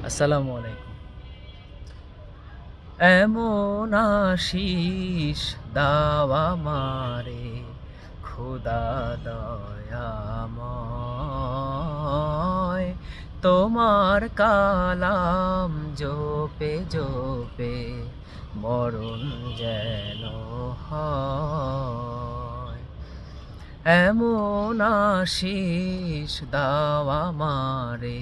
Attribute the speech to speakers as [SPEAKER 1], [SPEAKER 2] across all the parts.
[SPEAKER 1] আসসালামু আলাইকুম। এমন আশিস দাও আমারে খোদা দয়াময়, তোমার কালাম জপে জপে মরণ যেন হয়। এমন আশিস দাও আমারে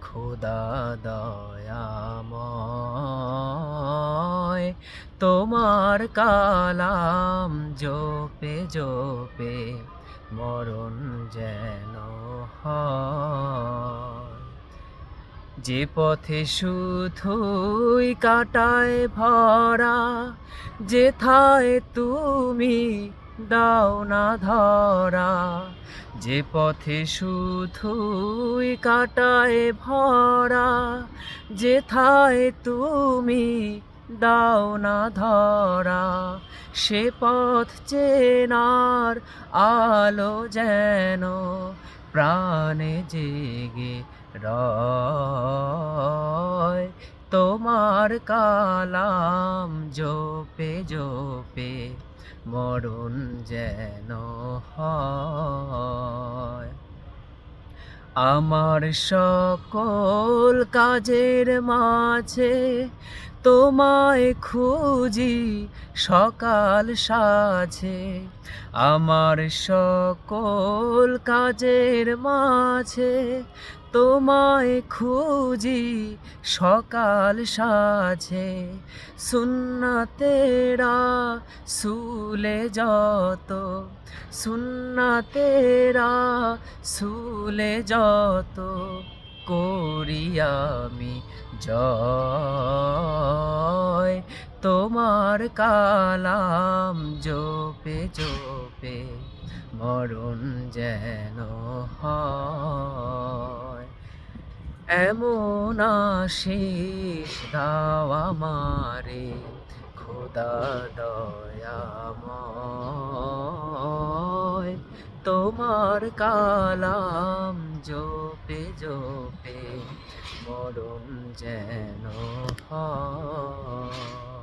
[SPEAKER 1] খোদা দয়াময়, তোমার কালাম জপে জপে মরণ যেন হয়। যে পথে শুধুই কাটায় ভরা, যেথায় তুমি দাও না ধরা। যে পথে শুধুই কাটায় ভরা, যেথায় তুমি দাও না ধরা। সে পথ চেনার আলো যেন প্রাণে জেগে রয়, তোমার কালাম জপে জপে মরণ যেন হয়। আমার সকল কাজের মাঝে তোমায় খুঁজি সকাল সাঝে। আমার সকল কাজের মাঝে তোমায় খুঁজি সকাল সাঝে। সুন্নাতেরা সুলে যত, সুন্নাতেরা সুলে যত করি আমি জয়, তোমার কালাম জপে জপে মরণ যেন হয়। এমন আশিস দাও আমারে খোদা দয়াময়, তোমার কালাম জপে জপে মরণ যেন হয়।